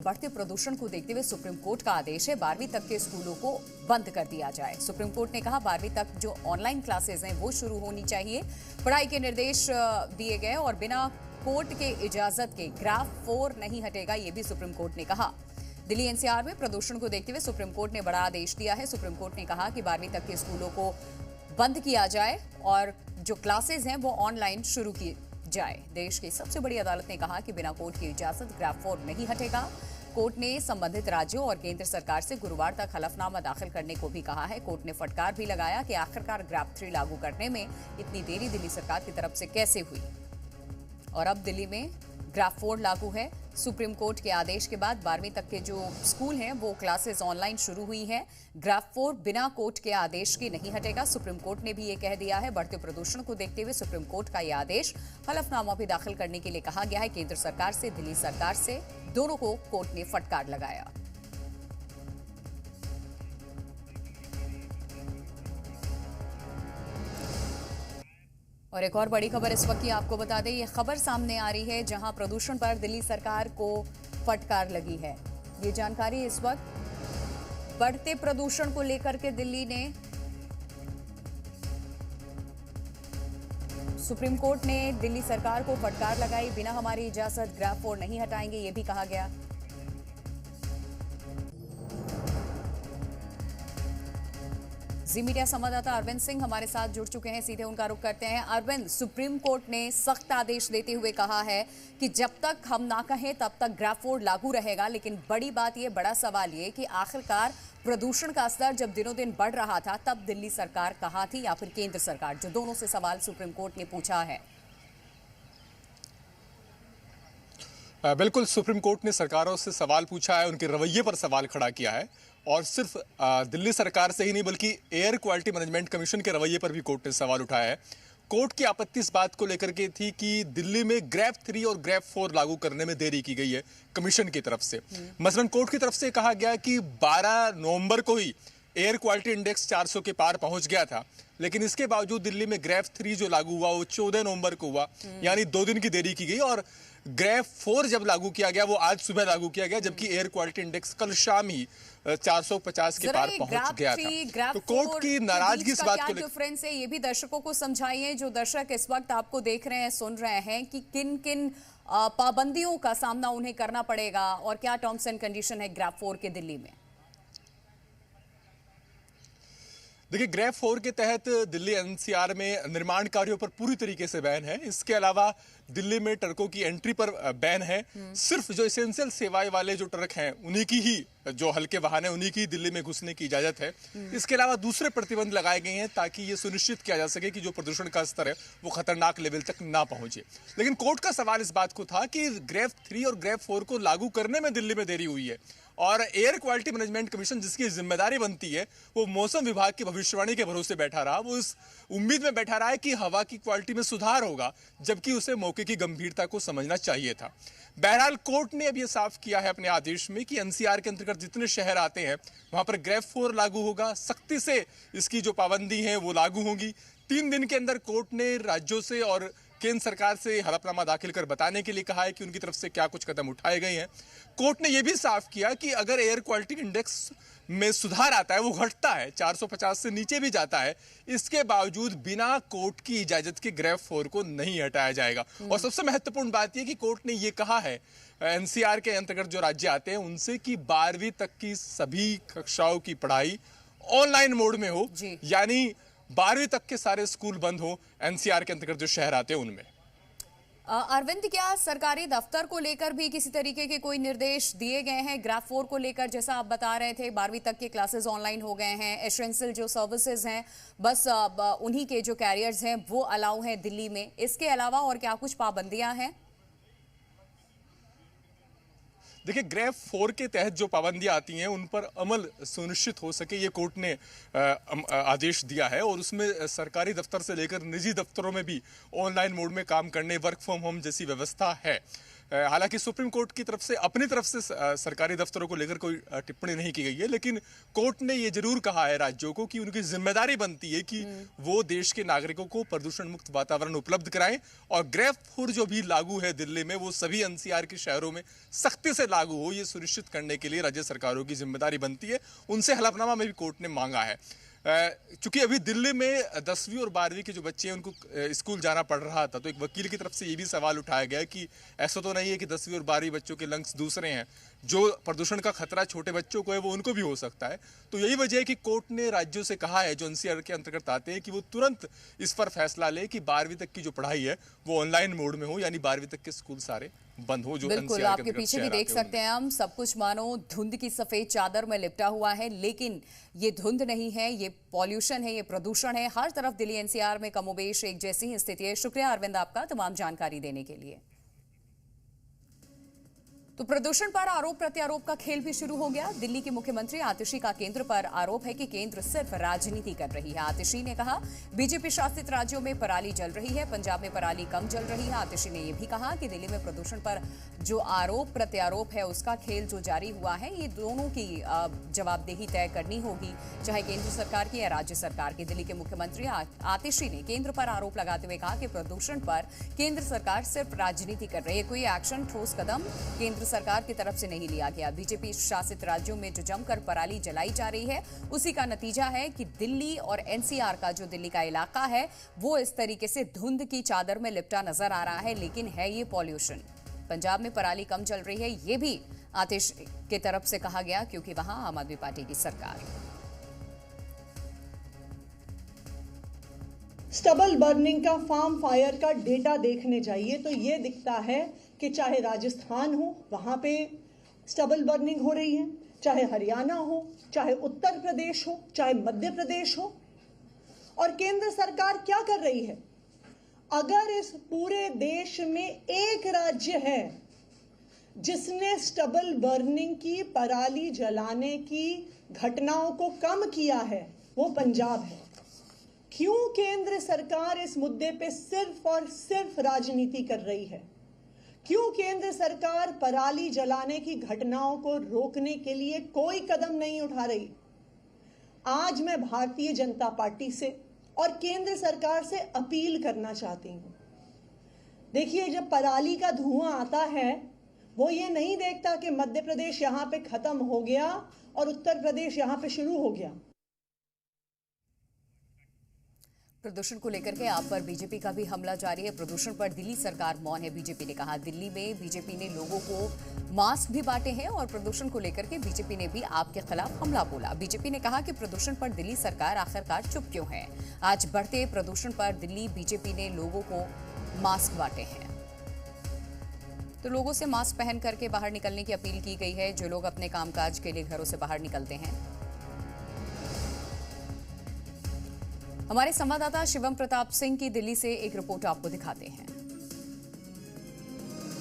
बढ़ते प्रदूषण को देखते हुए सुप्रीम कोर्ट का आदेश है 12वीं तक के स्कूलों को बंद कर दिया जाए। सुप्रीम कोर्ट ने कहा 12वीं तक जो ऑनलाइन क्लासेस हैं वो शुरू होनी चाहिए। पढ़ाई के निर्देश दिए गए और बिना कोर्ट के इजाजत के ग्राफ 4 नहीं हटेगा, ये भी सुप्रीम कोर्ट ने कहा। दिल्ली एनसीआर में प्रदूषण को देखते हुए सुप्रीम कोर्ट ने बड़ा आदेश दिया है। सुप्रीम कोर्ट ने कहा कि 12वीं तक के स्कूलों को बंद किया जाए और जो क्लासेस हैं वो ऑनलाइन शुरू की जाए। देश की सबसे बड़ी अदालत ने कहा कि बिना कोर्ट की इजाजत ग्राफ 4 नहीं हटेगा। कोर्ट ने संबंधित राज्यों और केंद्र सरकार से गुरुवार तक हलफनामा दाखिल करने को भी कहा है। कोर्ट ने फटकार भी लगाया कि आखिरकार ग्राफ 3 लागू करने में इतनी देरी दिल्ली सरकार की तरफ से कैसे हुई और अब दिल्ली में ग्राफ 4 लागू है। सुप्रीम कोर्ट के आदेश के बाद 12वीं तक के जो स्कूल हैं वो क्लासेस ऑनलाइन शुरू हुई हैं। ग्राफ 4 बिना कोर्ट के आदेश के नहीं हटेगा। सुप्रीम कोर्ट ने भी ये कह दिया है। बढ़ते प्रदूषण को देखते हुए सुप्रीम कोर्ट का यह आदेश, हलफनामा भी दाखिल करने के लिए कहा गया है। केंद्र सरकार से दिल्ली सरकार से दोनों को कोर्ट ने फटकार लगाया। और एक और बड़ी खबर इस वक्त की आपको बता दें, ये खबर सामने आ रही है जहां प्रदूषण पर दिल्ली सरकार को फटकार लगी है। ये जानकारी इस वक्त बढ़ते प्रदूषण को लेकर के दिल्ली ने सुप्रीम कोर्ट ने दिल्ली सरकार को फटकार लगाई। बिना हमारी इजाजत ग्राफ 4 नहीं हटाएंगे, ये भी कहा गया। जी मीडिया संवाददाता अरविंद सिंह हमारे साथ जुड़ चुके हैं, सीधे उनका रुख करते हैं। अरविंद, सुप्रीम कोर्ट ने सख्त आदेश देते हुए कहा है कि जब तक हम ना कहें तब तक ग्राफ 4 लागू रहेगा, लेकिन बड़ी बात ये, बड़ा सवाल ये कि आखिरकार प्रदूषण का स्तर जब दिनों दिन बढ़ रहा था तब दिल्ली सरकार कहाँ थी या फिर केंद्र सरकार, जो दोनों से सवाल सुप्रीम कोर्ट ने पूछा है। बिल्कुल, सुप्रीम कोर्ट ने सरकारों से सवाल पूछा है, उनके रवैये पर सवाल खड़ा किया है और सिर्फ दिल्ली सरकार से ही नहीं बल्कि एयर क्वालिटी मैनेजमेंट कमीशन के रवैये पर भी कोर्ट ने सवाल उठाया है। कोर्ट की आपत्ति इस बात को लेकर के थी कि दिल्ली में ग्रेफ 3 और ग्रेफ 4 लागू करने में देरी की गई है कमीशन की तरफ से। मसलन कोर्ट की तरफ से कहा गया कि 12 नवंबर को ही एयर क्वालिटी इंडेक्स 400 के पार पहुंच गया था, लेकिन इसके बावजूद दिल्ली में ग्रेफ 3 जो लागू हुआ वो 14 नवंबर को हुआ, यानी 2 दिन की देरी की गई। और ग्रेफ 4 जब लागू किया गया वो आज सुबह लागू किया गया, जबकि एयर क्वालिटी इंडेक्स कल शाम ही 450 के पार पहुंच गया था। तो कोर्ट की नाराजगी इस बात को लेकर डिफरेंस है, ये भी दर्शकों को समझाइए, जो दर्शक इस वक्त आपको देख रहे हैं, सुन रहे हैं, कि किन किन पाबंदियों का सामना उन्हें करना पड़ेगा और क्या टर्म्स एंड कंडीशन है ग्राफ 4 के दिल्ली में। देखिए, ग्रेफ 4 के तहत दिल्ली एनसीआर में निर्माण कार्यों पर पूरी तरीके से बैन है। इसके अलावा दिल्ली में ट्रकों की एंट्री पर बैन है। सिर्फ जो एसेंशियल सेवाएं वाले जो ट्रक हैं उन्हीं की ही, जो हल्के वाहन है उन्हीं की दिल्ली में घुसने की इजाजत है। इसके अलावा दूसरे प्रतिबंध लगाए गए हैं ताकि ये सुनिश्चित किया जा सके कि जो प्रदूषण का स्तर है वो खतरनाक लेवल तक ना पहुंचे। लेकिन कोर्ट का सवाल इस बात को था कि ग्रेफ 3 और ग्रेफ 4 को लागू करने में दिल्ली में देरी हुई है और एयर क्वालिटी मैनेजमेंट कमीशन जिसकी जिम्मेदारी बनती है वो मौसम विभाग की भविष्यवाणी के भरोसे बैठा रहा। वो इस उम्मीद में बैठा रहा है कि हवा की क्वालिटी में सुधार होगा, जबकि उसे मौके की गंभीरता को समझना चाहिए था। बहरहाल कोर्ट ने अब यह साफ किया है अपने आदेश में कि एनसीआर के अंतर्गत जितने शहर आते हैं वहां पर ग्रेफ 4 लागू होगा। सख्ती से इसकी जो पाबंदी है वो लागू होगी। 3 दिन के अंदर कोर्ट ने राज्यों से और केंद्र सरकार से हलफनामा दाखिल कर बताने के लिए कहा है कि उनकी तरफ से क्या कुछ कदम उठाए गए हैं। कोर्ट ने यह भी साफ किया कि अगर एयर क्वालिटी इंडेक्स में सुधार आता है, वो घटता है, 450 से नीचे भी जाता है, इसके बावजूद बिना कोर्ट की इजाजत के ग्रेफ 4 को नहीं हटाया जाएगा। और सबसे महत्वपूर्ण बात यह कि कोर्ट ने यह कहा है एनसीआर के अंतर्गत जो राज्य आते हैं उनसे कि 12वीं तक की सभी कक्षाओं की पढ़ाई ऑनलाइन मोड में हो, यानी 12वीं तक के सारे स्कूल बंद हो एनसीआर के अंतर्गत जो शहर आते हैं उनमें। अरविंद, क्या सरकारी दफ्तर को लेकर भी किसी तरीके के कोई निर्देश दिए गए हैं ग्राफ 4 को लेकर? जैसा आप बता रहे थे 12वीं तक के क्लासेस ऑनलाइन हो गए हैं, एसेंशियल जो सर्विसेज हैं बस उन्हीं के जो कैरियर्स हैं वो अलाउ हैं दिल्ली में, इसके अलावा और क्या कुछ पाबंदियां हैं? देखिए, ग्रेफ 4 के तहत जो पाबंदियां आती हैं उन पर अमल सुनिश्चित हो सके ये कोर्ट ने आदेश दिया है और उसमें सरकारी दफ्तर से लेकर निजी दफ्तरों में भी ऑनलाइन मोड में काम करने, वर्क फ्रॉम होम जैसी व्यवस्था है। हालांकि सुप्रीम कोर्ट की तरफ से अपनी तरफ से सरकारी दफ्तरों को लेकर कोई टिप्पणी नहीं की गई है, लेकिन कोर्ट ने ये जरूर कहा है राज्यों को कि उनकी जिम्मेदारी बनती है कि वो देश के नागरिकों को प्रदूषण मुक्त वातावरण उपलब्ध कराएं, और ग्रेफ 4 जो भी लागू है दिल्ली में वो सभी एनसीआर के शहरों में सख्ती से लागू हो, ये सुनिश्चित करने के लिए राज्य सरकारों की जिम्मेदारी बनती है। उनसे हलफनामा में भी कोर्ट ने मांगा है। चूंकि अभी दिल्ली में 10वीं और 12वीं के जो बच्चे हैं उनको स्कूल जाना पड़ रहा था, तो एक वकील की तरफ से ये भी सवाल उठाया गया कि ऐसा तो नहीं है कि 10वीं और 12वीं बच्चों के लंग्स दूसरे हैं, जो प्रदूषण का खतरा छोटे बच्चों को है वो उनको भी हो सकता है। तो यही वजह है कि कोर्ट ने राज्यों से कहा है जो एनसीआर के अंतर्गत आते हैं कि वो तुरंत इस पर फैसला ले कि 12वीं तक की जो पढ़ाई है वो ऑनलाइन मोड में हो, यानी 12वीं तक के स्कूल सारे बंद हो। जो बिल्कुल, आपके पीछे भी देख सकते हैं हम, सब कुछ मानो धुंध की सफेद चादर में लिपटा हुआ है, लेकिन ये धुंध नहीं है, ये पॉल्यूशन है, ये प्रदूषण है। हर तरफ दिल्ली एनसीआर में कमोबेश एक जैसी ही स्थिति है। शुक्रिया अरविंद आपका तमाम जानकारी देने के लिए। तो प्रदूषण पर आरोप प्रत्यारोप का खेल भी शुरू हो गया। दिल्ली की मुख्यमंत्री आतिशी का केंद्र पर आरोप है कि केंद्र सिर्फ राजनीति कर रही है। आतिशी ने कहा बीजेपी शासित राज्यों में पराली जल रही है, पंजाब में पराली कम जल रही है। आतिशी ने यह भी कहा कि दिल्ली में प्रदूषण पर जो आरोप प्रत्यारोप है उसका खेल जो जारी हुआ है, ये दोनों की जवाबदेही तय करनी होगी, चाहे केंद्र सरकार की या राज्य सरकार की। दिल्ली के मुख्यमंत्री आतिशी ने केंद्र पर आरोप लगाते हुए कहा कि प्रदूषण पर केंद्र सरकार सिर्फ राजनीति कर रही है, कोई एक्शन ठोस कदम केंद्र सरकार की तरफ से नहीं लिया गया। बीजेपी शासित राज्यों में जो जमकर पराली जलाई जा रही है उसी का नतीजा है कि दिल्ली और एनसीआर का जो दिल्ली का इलाका है वो इस तरीके से धुंध की चादर में लिपटा नजर आ रहा है, लेकिन है ये पॉल्यूशन। पंजाब में पराली कम चल रही है, ये भी आतिश की तरफ से कहा गया क्योंकि वहां आम आदमी पार्टी की सरकार। स्टबल बर्निंग का, फार्म फायर का डेटा देखने जाइए तो ये दिखता है कि चाहे राजस्थान हो वहां पे स्टबल बर्निंग हो रही है, चाहे हरियाणा हो, चाहे उत्तर प्रदेश हो, चाहे मध्य प्रदेश हो। और केंद्र सरकार क्या कर रही है? अगर इस पूरे देश में एक राज्य है जिसने स्टबल बर्निंग की, पराली जलाने की घटनाओं को कम किया है, वो पंजाब है। क्यों केंद्र सरकार इस मुद्दे पे सिर्फ और सिर्फ राजनीति कर रही है? क्यों केंद्र सरकार पराली जलाने की घटनाओं को रोकने के लिए कोई कदम नहीं उठा रही? आज मैं भारतीय जनता पार्टी से और केंद्र सरकार से अपील करना चाहती हूं। देखिए, जब पराली का धुआं आता है वो ये नहीं देखता कि मध्य प्रदेश यहां पे खत्म हो गया और उत्तर प्रदेश यहां पे शुरू हो गया। प्रदूषण को लेकर के आप पर बीजेपी का भी हमला जारी है। प्रदूषण पर दिल्ली सरकार मौन है, बीजेपी ने कहा। दिल्ली में बीजेपी ने लोगों को मास्क भी बांटे हैं और प्रदूषण को लेकर के बीजेपी ने भी आपके खिलाफ हमला बोला। बीजेपी ने कहा कि प्रदूषण पर दिल्ली सरकार आखिरकार चुप क्यों है। आज बढ़ते प्रदूषण पर दिल्ली बीजेपी ने लोगों को मास्क बांटे हैं, तो लोगों से मास्क पहन करके बाहर निकलने की अपील की गई है, जो लोग अपने कामकाज के लिए घरों से बाहर निकलते हैं। हमारे संवाददाता शिवम प्रताप सिंह की दिल्ली से एक रिपोर्ट आपको दिखाते हैं।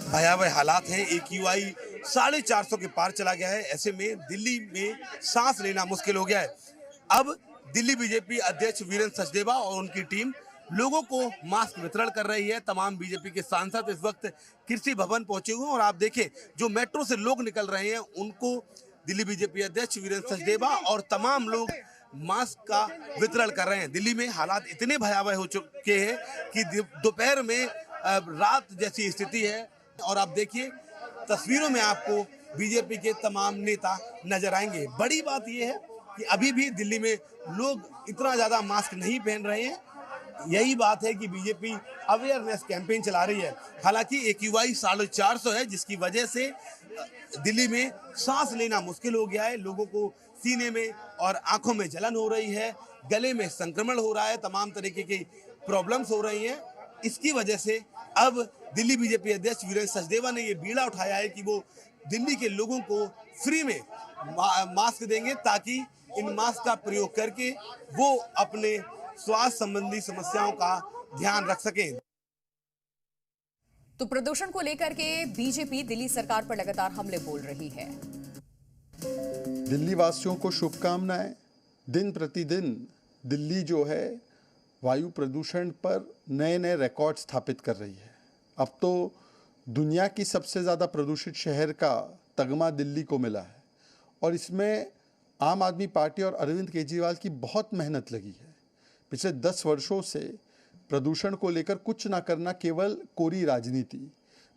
भयावह हालात हैं। AQI 450 के पार चला गया है। ऐसे में दिल्ली में सांस लेना मुश्किल हो गया है। अब दिल्ली बीजेपी अध्यक्ष वीरेंद्र सचदेवा और उनकी टीम लोगों को मास्क वितरण कर रही है। तमाम बीजेपी के सांसद इस वक्त कृषि भवन पहुंचे हुए हैं और आप देखें जो मेट्रो से लोग निकल रहे हैं उनको दिल्ली बीजेपी अध्यक्ष वीरेंद्र सचदेवा और तमाम लोग मास्क का वितरण कर रहे हैं। दिल्ली में हालात इतने भयावह हो चुके हैं कि दोपहर में रात जैसी स्थिति है। और आप देखिए तस्वीरों में आपको बीजेपी के तमाम नेता नजर आएंगे। बड़ी बात यह है कि अभी भी दिल्ली में लोग इतना ज्यादा मास्क नहीं पहन रहे हैं। यही बात है कि बीजेपी अवेयरनेस कैंपेन चला रही है। हालांकि AQI 450 है, जिसकी वजह से दिल्ली में सांस लेना मुश्किल हो गया है। लोगों को सीने में और आंखों में जलन हो रही है, गले में संक्रमण हो रहा है, तमाम तरीके की प्रॉब्लम्स हो रही हैं। इसकी वजह से अब दिल्ली बीजेपी अध्यक्ष वीरेंद्र सचदेवा ने ये बीड़ा उठाया है कि वो दिल्ली के लोगों को फ्री में मास्क देंगे ताकि इन मास्क का प्रयोग करके वो अपने स्वास्थ्य संबंधी समस्याओं का ध्यान रख सकें। तो प्रदूषण को लेकर के बीजेपी दिल्ली सरकार पर लगातार हमले बोल रही है। दिल्ली वासियों को शुभकामनाएं। दिन प्रतिदिन दिल्ली जो है वायु प्रदूषण पर नए नए रिकॉर्ड स्थापित कर रही है। अब तो दुनिया की सबसे ज़्यादा प्रदूषित शहर का तगमा दिल्ली को मिला है और इसमें आम आदमी पार्टी और अरविंद केजरीवाल की बहुत मेहनत लगी है। पिछले 10 वर्षों से प्रदूषण को लेकर कुछ ना करना केवल कोरी राजनीति।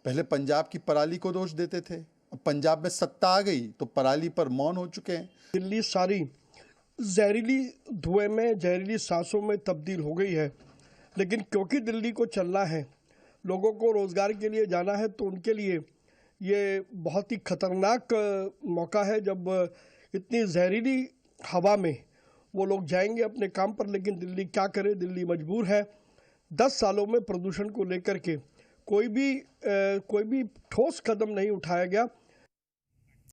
पहले पंजाब की पराली को दोष देते थे, अब पंजाब में सत्ता आ गई तो पराली पर मौन हो चुके हैं। दिल्ली सारी जहरीली धुएं में, जहरीली सांसों में तब्दील हो गई है। लेकिन क्योंकि दिल्ली को चलना है, लोगों को रोजगार के लिए जाना है, तो उनके लिए ये बहुत ही खतरनाक मौका है जब इतनी जहरीली हवा में वो लोग जाएंगे अपने काम पर। लेकिन दिल्ली क्या करे, दिल्ली मजबूर है। 10 सालों में प्रदूषण को लेकर के कोई भी ठोस कदम नहीं उठाया गया।